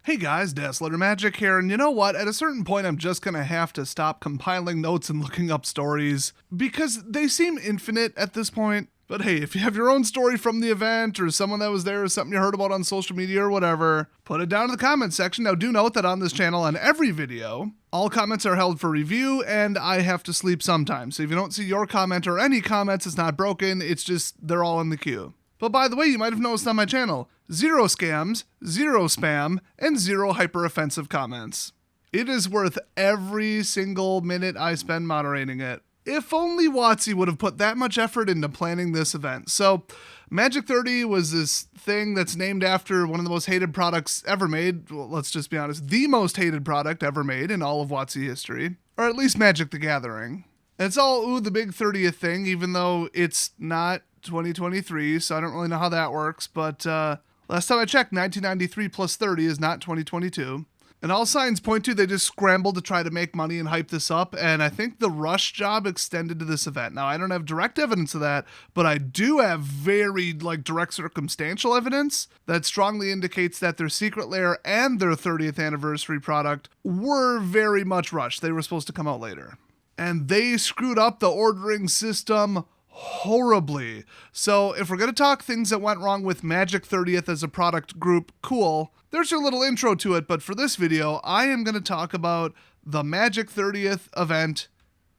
Hey guys, Dazzler Magic here, and you know what? At a certain point, I'm just gonna have to stop compiling notes and looking up stories, because they seem infinite at this point. But hey, if you have your own story from the event, or someone that was there, or something you heard about on social media or whatever, put it down in the comments section. Now do note that on this channel, on every video, all comments are held for review, and I have to sleep sometimes. So if you don't see your comment or any comments, it's not broken, it's just they're all in the queue. But by the way, you might have noticed on my channel, 0 scams, 0 spam, and 0 hyper-offensive comments. It is worth every single minute I spend moderating it. If only WotC would have put that much effort into planning this event. So, Magic 30 was this thing that's named after one of the most hated products ever made. Well, let's just be honest, the most hated product ever made in all of WotC history. Or at least Magic the Gathering. And it's all, ooh, the big 30th thing, even though it's not 2023, so I don't really know how that works, but last time I checked, 1993 plus 30 is not 2022. And all signs point to they just scrambled to try to make money and hype this up, and I think the rush job extended to this event. Now, I don't have direct evidence of that, but I do have very, direct circumstantial evidence that strongly indicates that their Secret Lair and their 30th anniversary product were very much rushed. They were supposed to come out later. And they screwed up the ordering system horribly. So if we're going to talk things that went wrong with Magic 30th as a product group, cool. There's your little intro to it, but for this video, I am going to talk about the Magic 30th event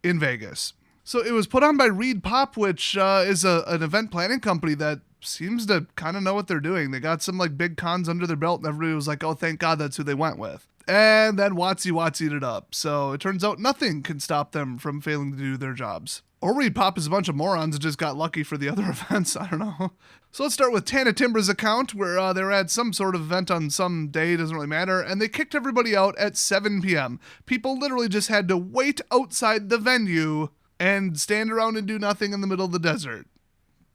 in Vegas. So it was put on by ReedPop, which is an event planning company that seems to kind of know what they're doing. They got some big cons under their belt, and everybody was like, oh, thank God that's who they went with. And then WotC'd it up. So it turns out nothing can stop them from failing to do their jobs. Or ReedPop is a bunch of morons that just got lucky for the other events. I don't know. So let's start with Tana Timbra's account, where they were at some sort of event on some day, doesn't really matter, and they kicked everybody out at 7 p.m. People literally just had to wait outside the venue and stand around and do nothing in the middle of the desert.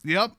Yep.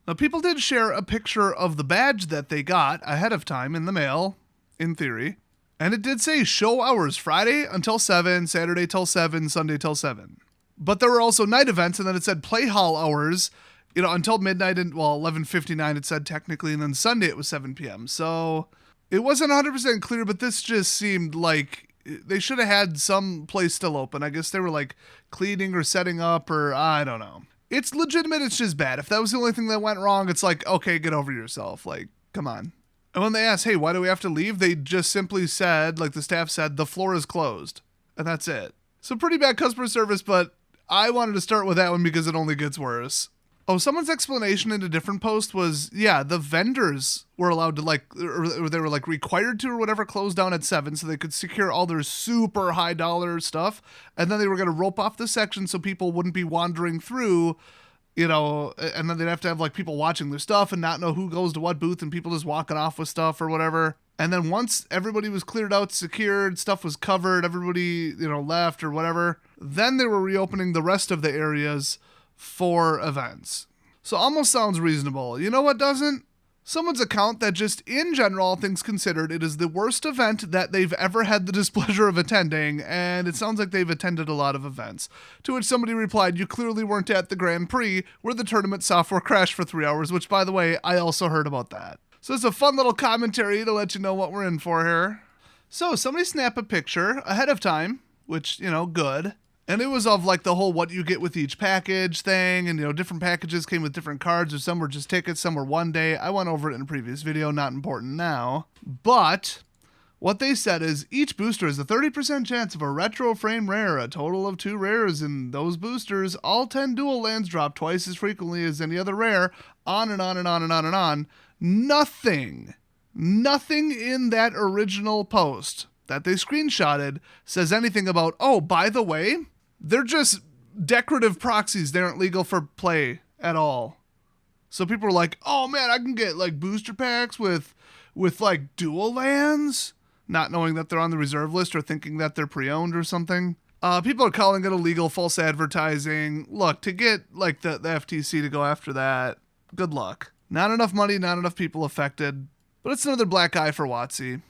Now, people did share a picture of the badge that they got ahead of time in the mail, in theory. And it did say show hours Friday until 7, Saturday till 7, Sunday till 7. But there were also night events, and then it said play hall hours, until midnight, and 11:59 it said technically, and then Sunday it was 7 p.m. So it wasn't 100% clear, but this just seemed like they should have had some place still open. I guess they were cleaning or setting up, or I don't know. It's legitimate, it's just bad. If that was the only thing that went wrong, it's okay, get over yourself. Come on. And when they asked, hey, why do we have to leave? They just simply said, the staff said, the floor is closed. And that's it. So pretty bad customer service, but I wanted to start with that one because it only gets worse. Oh, someone's explanation in a different post was, yeah, the vendors were allowed to or they were required to or whatever close down at 7 so they could secure all their super high dollar stuff. And then they were going to rope off the section so people wouldn't be wandering through, and then they'd have to have people watching their stuff and not know who goes to what booth and people just walking off with stuff or whatever. And then once everybody was cleared out, secured, stuff was covered, everybody, left or whatever, then they were reopening the rest of the areas for events. So almost sounds reasonable. You know what doesn't? Someone's account that just in general, all things considered, it is the worst event that they've ever had the displeasure of attending, and it sounds like they've attended a lot of events. To which somebody replied, you clearly weren't at the Grand Prix where the tournament software crashed for 3 hours, which by the way, I also heard about that. So it's a fun little commentary to let you know what we're in for here. So somebody snapped a picture ahead of time, which, good. And it was of the whole what you get with each package thing. And, different packages came with different cards, or some were just tickets, some were one day. I went over it in a previous video, not important now. But what they said is each booster has a 30% chance of a retro frame rare, a total of 2 rares in those boosters. All 10 dual lands drop twice as frequently as any other rare, on and on and on and on and on. Nothing in that original post that they screenshotted says anything about, oh, by the way, they're just decorative proxies. They aren't legal for play at all. So people are like, oh man, I can get booster packs with dual lands, not knowing that they're on the reserve list or thinking that they're pre-owned or something. People are calling it illegal, false advertising. Look, to get the FTC to go after that, good luck. Not enough money, not enough people affected, but it's another black eye for WotC.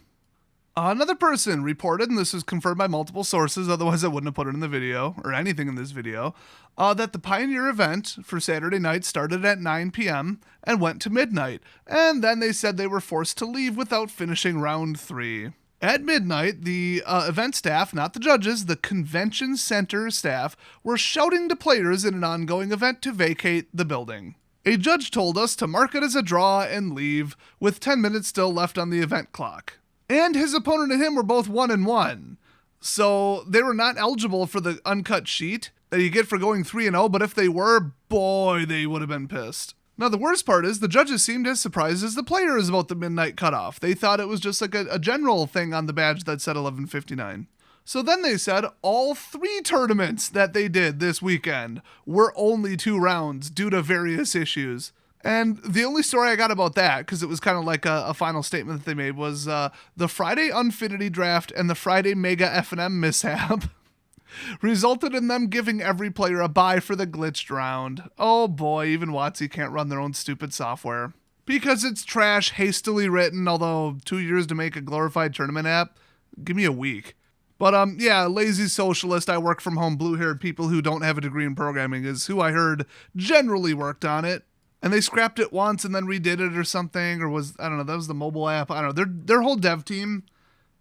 Another person reported, and this was confirmed by multiple sources, otherwise I wouldn't have put it in the video, or anything in this video, that the Pioneer event for Saturday night started at 9 p.m. and went to midnight, and then they said they were forced to leave without finishing round 3. At midnight, the event staff, not the judges, the convention center staff, were shouting to players in an ongoing event to vacate the building. A judge told us to mark it as a draw and leave, with 10 minutes still left on the event clock. And his opponent and him were both 1-1. So they were not eligible for the uncut sheet that you get for going 3-0, but if they were, boy, they would have been pissed. Now, the worst part is the judges seemed as surprised as the players about the midnight cutoff. They thought it was just like a general thing on the badge that said 11:59. So then they said all 3 tournaments that they did this weekend were only 2 rounds due to various issues. And the only story I got about that, because it was kind of like a final statement that they made, was the Friday Unfinity draft and the Friday Mega F&M mishap resulted in them giving every player a bye for the glitched round. Oh boy, even WotC can't run their own stupid software. Because it's trash, hastily written, although 2 years to make a glorified tournament app? Give me a week. But yeah, lazy socialist, I work from home, blue-haired people who don't have a degree in programming is who I heard generally worked on it. And they scrapped it once and then redid it or something, or I don't know, that was the mobile app. I don't know. Their whole dev team,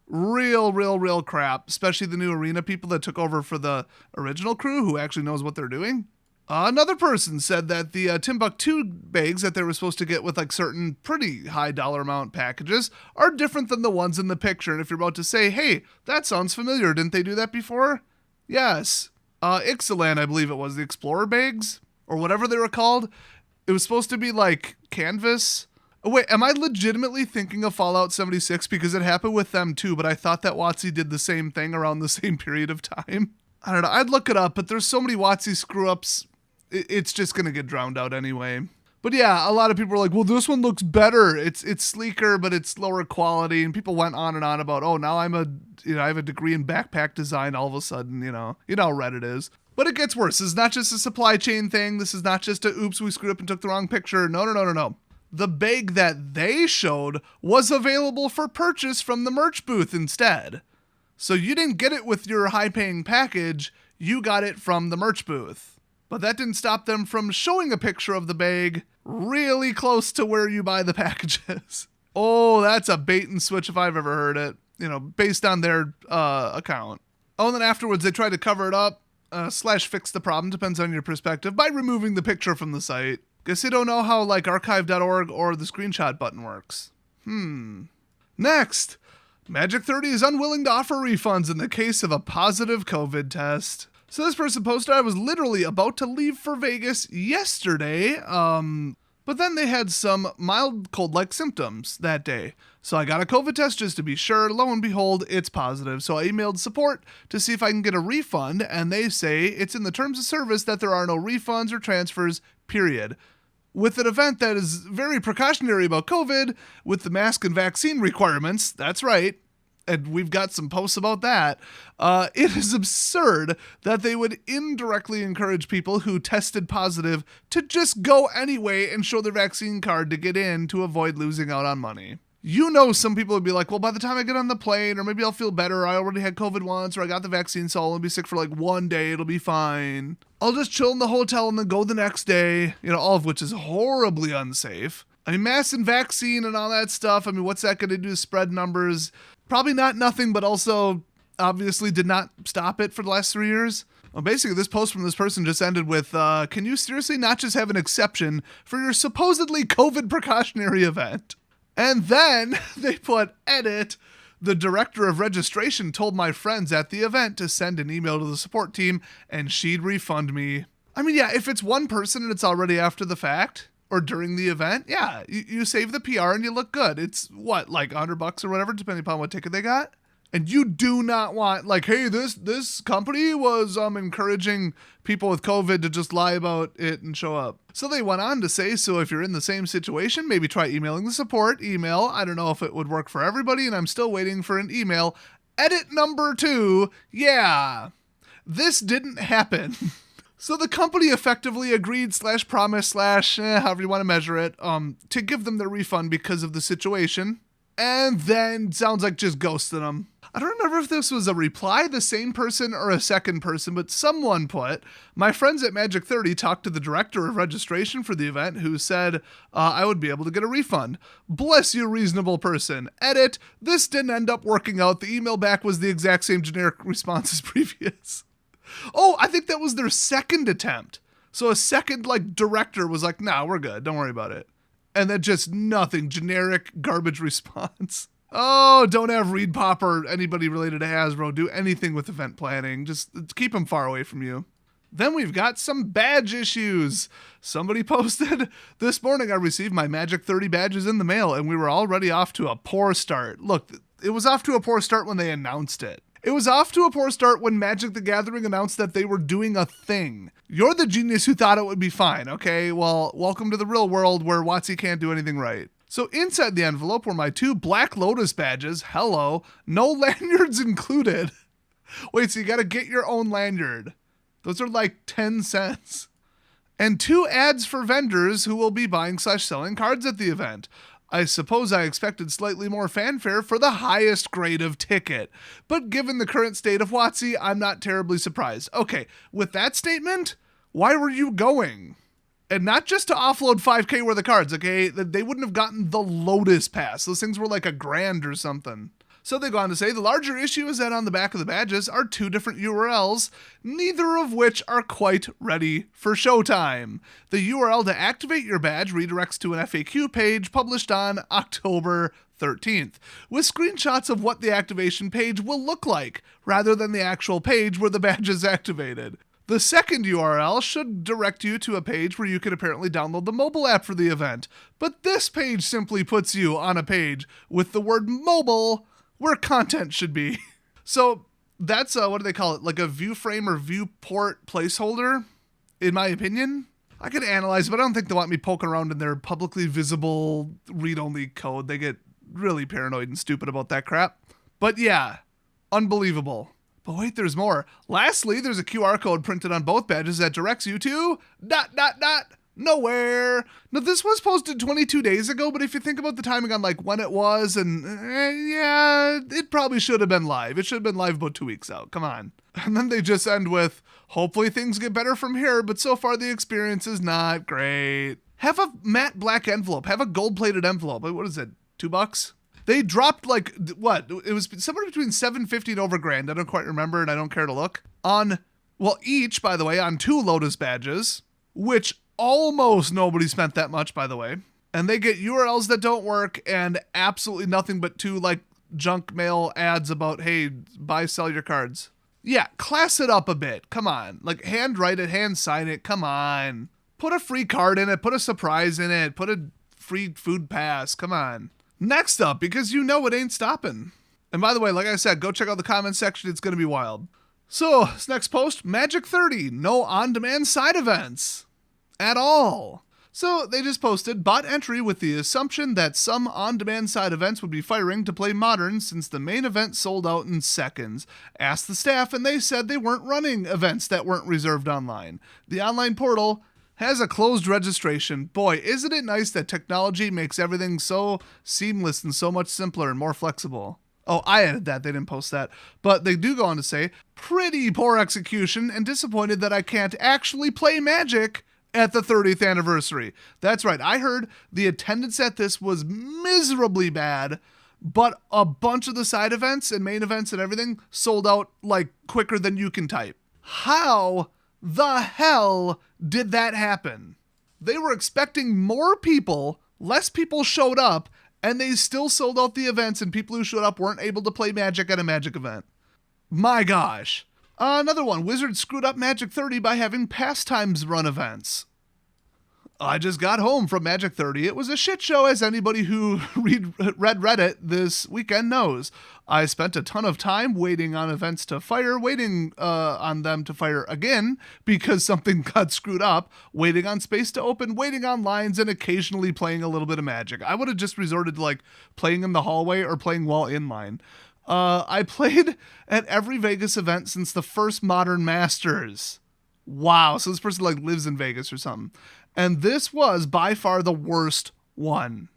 real crap, especially the new Arena people that took over for the original crew who actually knows what they're doing. Another person said that the Timbuktu bags that they were supposed to get with like certain pretty high dollar amount packages are different than the ones in the picture. And if you're about to say, hey, that sounds familiar, didn't they do that before? Yes. Ixalan, I believe it was, the Explorer bags, or whatever they were called. It was supposed to be like canvas. Oh, wait, am I legitimately thinking of Fallout 76? Because it happened with them too, but I thought that WotC did the same thing around the same period of time. I don't know. I'd look it up, but there's so many WotC screw-ups, it's just going to get drowned out anyway. But yeah, a lot of people were like, well, this one looks better. It's sleeker, but it's lower quality. And people went on and on about, oh, now I have a degree in backpack design all of a sudden, you know how Reddit is. But it gets worse. This is not just a supply chain thing. This is not just a, oops, we screwed up and took the wrong picture. No. The bag that they showed was available for purchase from the merch booth instead. So you didn't get it with your high-paying package. You got it from the merch booth. But that didn't stop them from showing a picture of the bag really close to where you buy the packages. Oh, that's a bait and switch if I've ever heard it, based on their account. Oh, and then afterwards they tried to cover it up. / fix the problem, depends on your perspective, by removing the picture from the site. Guess you don't know how like archive.org or the screenshot button works. Next, Magic 30 is unwilling to offer refunds in the case of a positive COVID test. So this person posted, I was literally about to leave for Vegas yesterday, but then they had some mild cold-like symptoms that day. So I got a COVID test just to be sure. Lo and behold, it's positive. So I emailed support to see if I can get a refund, and they say it's in the terms of service that there are no refunds or transfers, period. With an event that is very precautionary about COVID, with the mask and vaccine requirements, that's right, and we've got some posts about that, it is absurd that they would indirectly encourage people who tested positive to just go anyway and show their vaccine card to get in to avoid losing out on money. Some people would be like, well, by the time I get on the plane, or maybe I'll feel better, I already had COVID once, or I got the vaccine, so I'll only be sick for like 1 day, it'll be fine. I'll just chill in the hotel and then go the next day, all of which is horribly unsafe. I mean, mask and vaccine and all that stuff, what's that going to do to spread numbers? Probably not nothing, but also obviously did not stop it for the last 3 years. Well, basically, this post from this person just ended with, can you seriously not just have an exception for your supposedly COVID precautionary event? And then they put, edit, the director of registration told my friends at the event to send an email to the support team and she'd refund me. Yeah, if it's one person and it's already after the fact or during the event, yeah, you save the PR and you look good. It's what, like $100 or whatever, depending upon what ticket they got. And you do not want, like, hey, this company was encouraging people with COVID to just lie about it and show up. So they went on to say, so if you're in the same situation, maybe try emailing the support email. I don't know if it would work for everybody, and I'm still waiting for an email. Edit number 2, yeah, this didn't happen. So the company effectively agreed / promised / however you want to measure it, to give them their refund because of the situation. and then sounds like just ghosted them. I don't remember if this was a reply, the same person, or a second person, but someone put, my friends at Magic 30 talked to the director of registration for the event who said I would be able to get a refund. Bless you, reasonable person. Edit, this didn't end up working out. The email back was the exact same generic response as previous. Oh, I think that was their second attempt. So a second, director was like, nah, we're good. Don't worry about it. And then just nothing, generic garbage response. Oh, don't have Reed Pop or anybody related to Hasbro do anything with event planning. Just keep them far away from you. Then we've got some badge issues. Somebody posted, this morning I received my Magic 30 badges in the mail and we were already off to a poor start. Look, it was off to a poor start when they announced it. It was off to a poor start when Magic the Gathering announced that they were doing a thing. You're the genius who thought it would be fine, okay? Well, welcome to the real world where WotC can't do anything right. So inside the envelope were my 2 Black Lotus badges. Hello. No lanyards included. Wait, so you gotta get your own lanyard. Those are like 10 cents. And 2 ads for vendors who will be buying/selling cards at the event. I suppose I expected slightly more fanfare for the highest grade of ticket. But given the current state of WotC, I'm not terribly surprised. Okay, with that statement, why were you going? And not just to offload 5K worth of cards, okay? They wouldn't have gotten the Lotus Pass. Those things were like $1,000 or something. So they go on to say, the larger issue is that on the back of the badges are 2 different URLs, neither of which are quite ready for showtime. The URL to activate your badge redirects to an FAQ page published on October 13th, with screenshots of what the activation page will look like, rather than the actual page where the badge is activated. The second URL should direct you to a page where you can apparently download the mobile app for the event, but this page simply puts you on a page with the word mobile where content should be. So that's, what do they call it? Like a view frame or viewport placeholder, in my opinion. I could analyze, but I don't think they want me poking around in their publicly visible read-only code. They get really paranoid and stupid about that crap. But yeah, unbelievable. But wait, there's more. Lastly, there's a QR code printed on both badges that directs you to ... nowhere. Now, this was posted 22 days ago, but if you think about the timing on when it was, and yeah, it probably should have been live. It should have been live about 2 weeks out. Come on. And then they just end with, hopefully things get better from here, but so far the experience is not great. Have a matte black envelope. Have a gold-plated envelope. What is it, $2? They dropped what? It was somewhere between $750 and over $1,000. I don't quite remember, and I don't care to look. Each, by the way, on 2 Lotus badges, which almost nobody spent that much, by the way. And they get URLs that don't work and absolutely nothing but 2 junk mail ads about, hey, buy, sell your cards. Yeah, class it up a bit. Come on. Hand write it, hand sign it. Come on. Put a free card in it. Put a surprise in it. Put a free food pass. Come on. Next up, because you know it ain't stopping. And by the way, like I said, go check out the comment section. It's going to be wild. So, this next post, Magic 30, no on-demand side events at all. So they just posted bot entry with the assumption that some on-demand side events would be firing to play Modern since the main event sold out in seconds. Asked the staff and they said they weren't running events that weren't reserved online. The online portal has a closed registration. Boy, isn't it nice that technology makes everything so seamless and so much simpler and more flexible. Oh, I added that. They didn't post that. But they do go on to say, pretty poor execution and disappointed that I can't actually play Magic at the 30th anniversary. That's right. I heard the attendance at this was miserably bad, but a bunch of the side events and main events and everything sold out quicker than you can type. How the hell did that happen? They were expecting more people, less people showed up, and they still sold out the events and people who showed up weren't able to play Magic at a Magic event. My gosh. Another one, Wizards screwed up Magic 30 by having pastimes run events. I just got home from Magic 30. It was a shit show, as anybody who read Reddit this weekend knows. I spent a ton of time waiting on events to fire, waiting on them to fire again because something got screwed up, waiting on space to open, waiting on lines, and occasionally playing a little bit of Magic. I would have just resorted to playing in the hallway or playing while in line. I played at every Vegas event since the first Modern Masters. Wow, so this person lives in Vegas or something. And this was by far the worst one.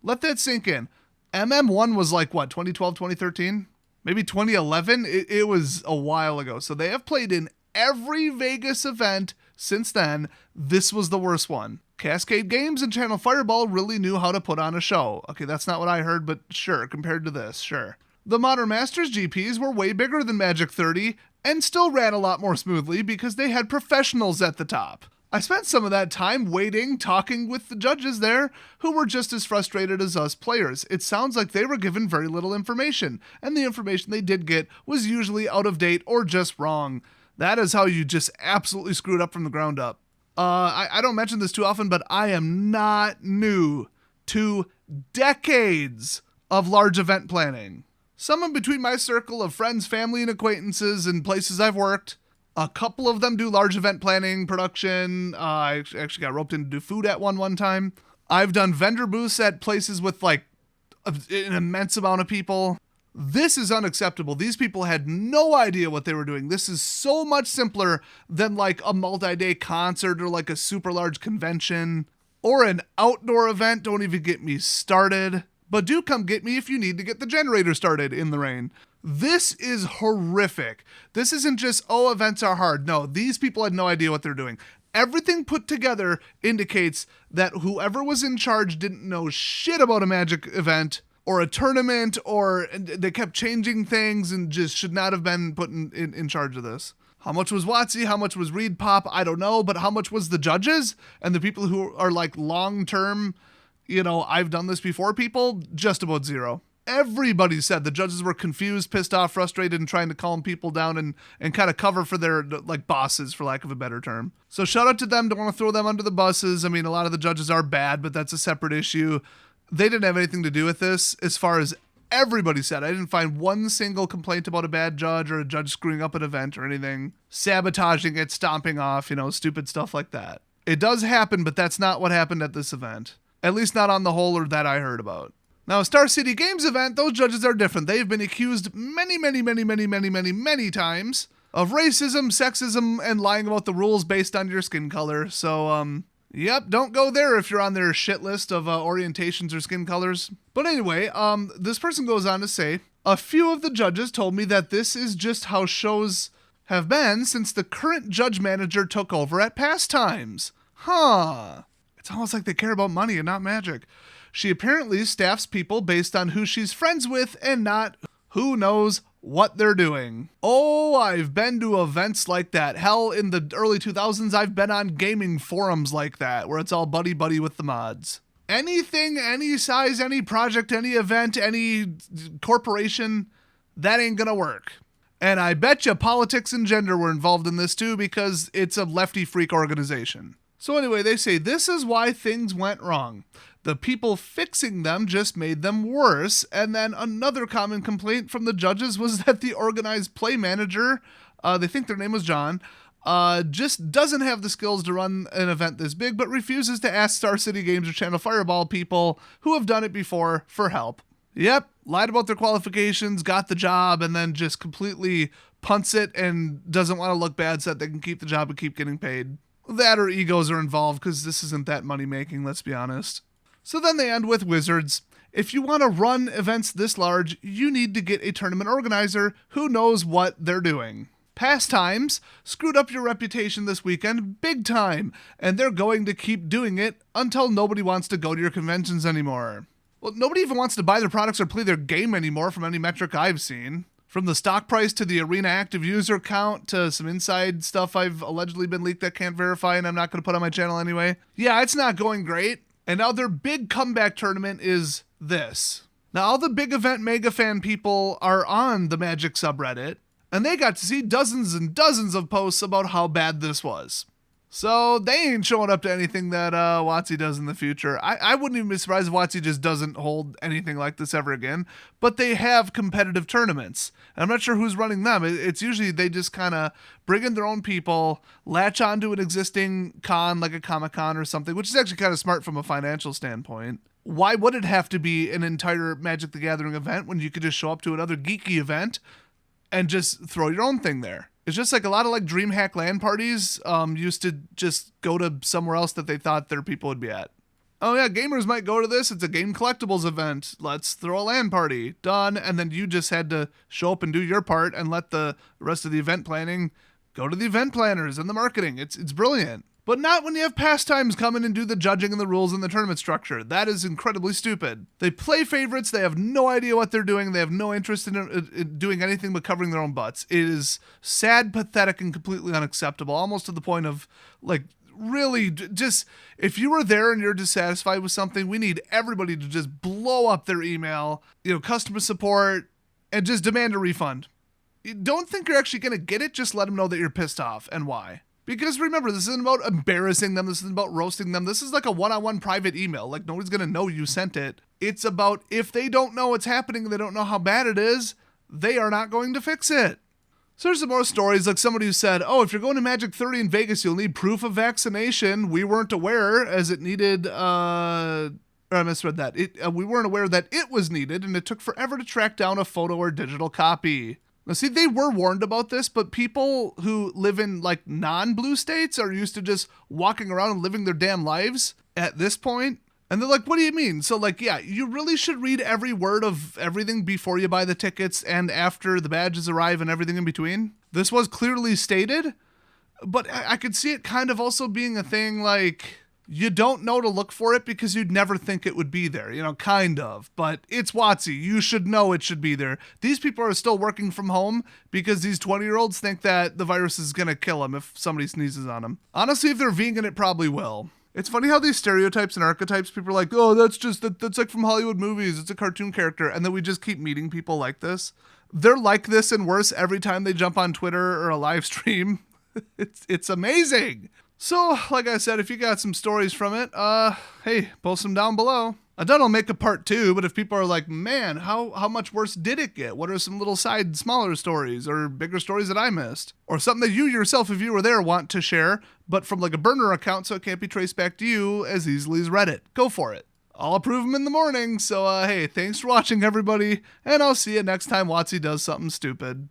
Let that sink in. MM1 was like, what, 2012, 2013? Maybe 2011? It was a while ago. So they have played in every Vegas event since then. This was the worst one. Cascade Games and Channel Fireball really knew how to put on a show. Okay, that's not what I heard, but sure, compared to this, sure. The Modern Masters GPs were way bigger than Magic 30 and still ran a lot more smoothly because they had professionals at the top. I spent some of that time waiting, talking with the judges there, who were just as frustrated as us players. It sounds like they were given very little information, and the information they did get was usually out of date or just wrong. That is how you just absolutely screwed up from the ground up. I don't mention this too often, but I am not new to decades of large event planning. Someone between my circle of friends, family, and acquaintances and places I've worked, a couple of them do large event planning, production. I actually got roped in to do food at one time. I've done vendor booths at places with like an immense amount of people. This is unacceptable. These people had no idea what they were doing. This is so much simpler than like a multi-day concert or like a super large convention or an outdoor event. Don't even get me started. But do come get me if you need to get the generator started in the rain. This is horrific. This isn't just, oh, events are hard. No, these people had no idea what they're doing. Everything put together indicates that whoever was in charge didn't know shit about a Magic event or a tournament, or they kept changing things and just should not have been put in charge of this. How much was WotC? How much was Reed Pop? I don't know, but how much was the judges and the people who are like long-term, I've done this before people? Just about zero. Everybody said the judges were confused, pissed off, frustrated, and trying to calm people down and kind of cover for their like bosses, for lack of a better term. So shout out to them. Don't want to throw them under the buses. I mean, a lot of the judges are bad, but that's a separate issue. They didn't have anything to do with this as far as everybody said. I didn't find one single complaint about a bad judge or a judge screwing up an event or anything, sabotaging it, stomping off, stupid stuff like that. It does happen, but that's not what happened at this event. At least not on the whole or that I heard about. Now, a Star City Games event, those judges are different. They've been accused many times of racism, sexism, and lying about the rules based on your skin color. So, yep, don't go there if you're on their shit list of orientations or skin colors. But anyway, this person goes on to say, a few of the judges told me that this is just how shows have been since the current judge manager took over at Pastimes. Huh. It's almost like they care about money and not magic. She apparently staffs people based on who she's friends with and not who knows what they're doing. Oh, I've been to events like that. Hell, in the early 2000s, I've been on gaming forums like that, where it's all buddy-buddy with the mods. Anything, any size, any project, any event, any corporation, that ain't gonna work. And I bet you politics and gender were involved in this too, because it's a lefty freak organization. So anyway, they say this is why things went wrong. The people fixing them just made them worse. And then another common complaint from the judges was that the organized play manager, they think their name was John, just doesn't have the skills to run an event this big, but refuses to ask Star City Games or Channel Fireball people who have done it before for help. Yep, lied about their qualifications, got the job, and then just completely punts it and doesn't want to look bad so that they can keep the job and keep getting paid. That or egos are involved, because this isn't that money-making, let's be honest. So then they end with Wizards. If you want to run events this large, you need to get a tournament organizer who knows what they're doing. Pastimes screwed up your reputation this weekend big time, and they're going to keep doing it until nobody wants to go to your conventions anymore. Well, nobody even wants to buy their products or play their game anymore from any metric I've seen. From the stock price to the arena active user count to some inside stuff I've allegedly been leaked that can't verify and I'm not going to put on my channel anyway. Yeah, it's not going great. And now their big comeback tournament is this. Now all the big event mega fan people are on the Magic subreddit, and they got to see dozens and dozens of posts about how bad this was. So they ain't showing up to anything that WotC does in the future. I wouldn't even be surprised if WotC just doesn't hold anything like this ever again. But they have competitive tournaments. And I'm not sure who's running them. It's usually they just kind of bring in their own people, latch onto an existing con like a Comic-Con or something, which is actually kind of smart from a financial standpoint. Why would it have to be an entire Magic the Gathering event when you could just show up to another geeky event and just throw your own thing there? It's just like a lot of like DreamHack LAN parties used to just go to somewhere else that they thought their people would be at. Oh yeah, gamers might go to this. It's a game collectibles event. Let's throw a LAN party. Done. And then you just had to show up and do your part and let the rest of the event planning go to the event planners and the marketing. It's brilliant. But not when you have pastimes come in and do the judging and the rules and the tournament structure. That is incredibly stupid. They play favorites. They have no idea what they're doing. They have no interest in doing anything but covering their own butts. It is sad, pathetic, and completely unacceptable, almost to the point of, like, really just, if you were there and you're dissatisfied with something, we need everybody to just blow up their email, customer support, and just demand a refund. You don't think you're actually going to get it. Just let them know that you're pissed off and why. Because remember, this isn't about embarrassing them. This isn't about roasting them. This is like a one-on-one private email. Like, nobody's going to know you sent it. It's about, if they don't know what's happening, they don't know how bad it is, they are not going to fix it. So there's some more stories, like somebody who said, oh, if you're going to Magic 30 in Vegas, you'll need proof of vaccination. We weren't aware, as it needed, I misread that. We weren't aware that it was needed, and it took forever to track down a photo or digital copy. Now, see, they were warned about this, but people who live in, like, non-blue states are used to just walking around and living their damn lives at this point. And they're like, what do you mean? So, like, yeah, you really should read every word of everything before you buy the tickets and after the badges arrive and everything in between. This was clearly stated, but I could see it kind of also being a thing like, you don't know to look for it because you'd never think it would be there, kind of. But it's WotC. You should know it should be there. These people are still working from home because these 20-year-olds think that the virus is going to kill them if somebody sneezes on them. Honestly, if they're vegan, it probably will. It's funny how these stereotypes and archetypes, people are like, oh, that's like from Hollywood movies. It's a cartoon character. And then we just keep meeting people like this. They're like this and worse every time they jump on Twitter or a live stream. It's amazing. So, like I said, if you got some stories from it, hey, post them down below. I doubt I'll make a part 2, but if people are like, man, how much worse did it get? What are some little side, smaller stories or bigger stories that I missed? Or something that you yourself, if you were there, want to share, but from like a burner account so it can't be traced back to you as easily as Reddit. Go for it. I'll approve them in the morning. So, hey, thanks for watching, everybody, and I'll see you next time WotC does something stupid.